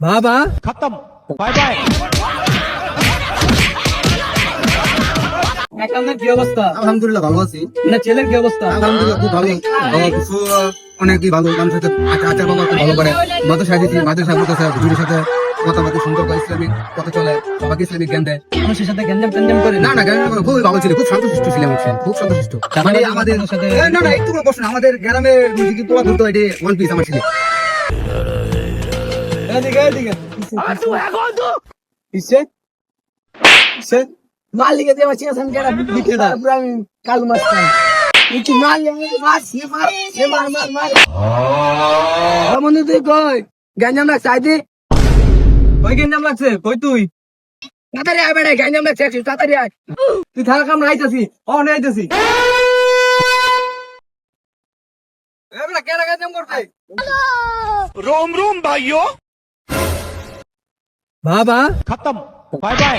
বাবা खत्म bye bye. আপনার কি অবস্থা? আলহামদুলিল্লাহ ভালো আছি। না ছেলের কি অবস্থা? আলহামদুলিল্লাহ খুব ভালো। কিছু অনেকই ভালো মানুষের সাথে আচার ব্যবহার খুব ভালো করে। মাদ্রাসায় দিয়েছি, মাদ্রাসায় বলতেছে হুজুরের সাথে মতামত সুন্দর করে ইসলামিক কথা চলে, সবাইকে ইসলামিক জ্ঞান দেয়। মানুষের সাথে গ্যাঞ্জাম ট্যাঞ্জাম করে না না জ্ঞান খুবই ভালো ছিল, খুব শান্তশিষ্ট ছিলাম, খুব শান্তশিষ্ট। মানে আমাদের না না একটু কোনো প্রশ্ন, আমাদের গ্রামের যদি পোলা ধরতো এটি ওয়ান পিস আমার ছিল। এদিকে এদিকে কিসে কিসে মালিকে দিয়ে মাছি আছেন কেডা বিকেটা পুরো আমি কাল মারতাম কিছু মাল মার সে মার বন্ধু তুই কই গাঞ্জাম রাখ চাইদি কই গ্যাঞ্জাম লাগছে? কই তুই? তাড়াতাড়ি আয় বেড়ে গাঞ্জাম রাখ চাইছি তাড়াতাড়ি আয় তুই থাকা কাম আইতাছি আইতাছি। এবলা কেডা গ্যাঞ্জাম করতে? रोम रोम भाइयों বাবা खत्म बाय बाय।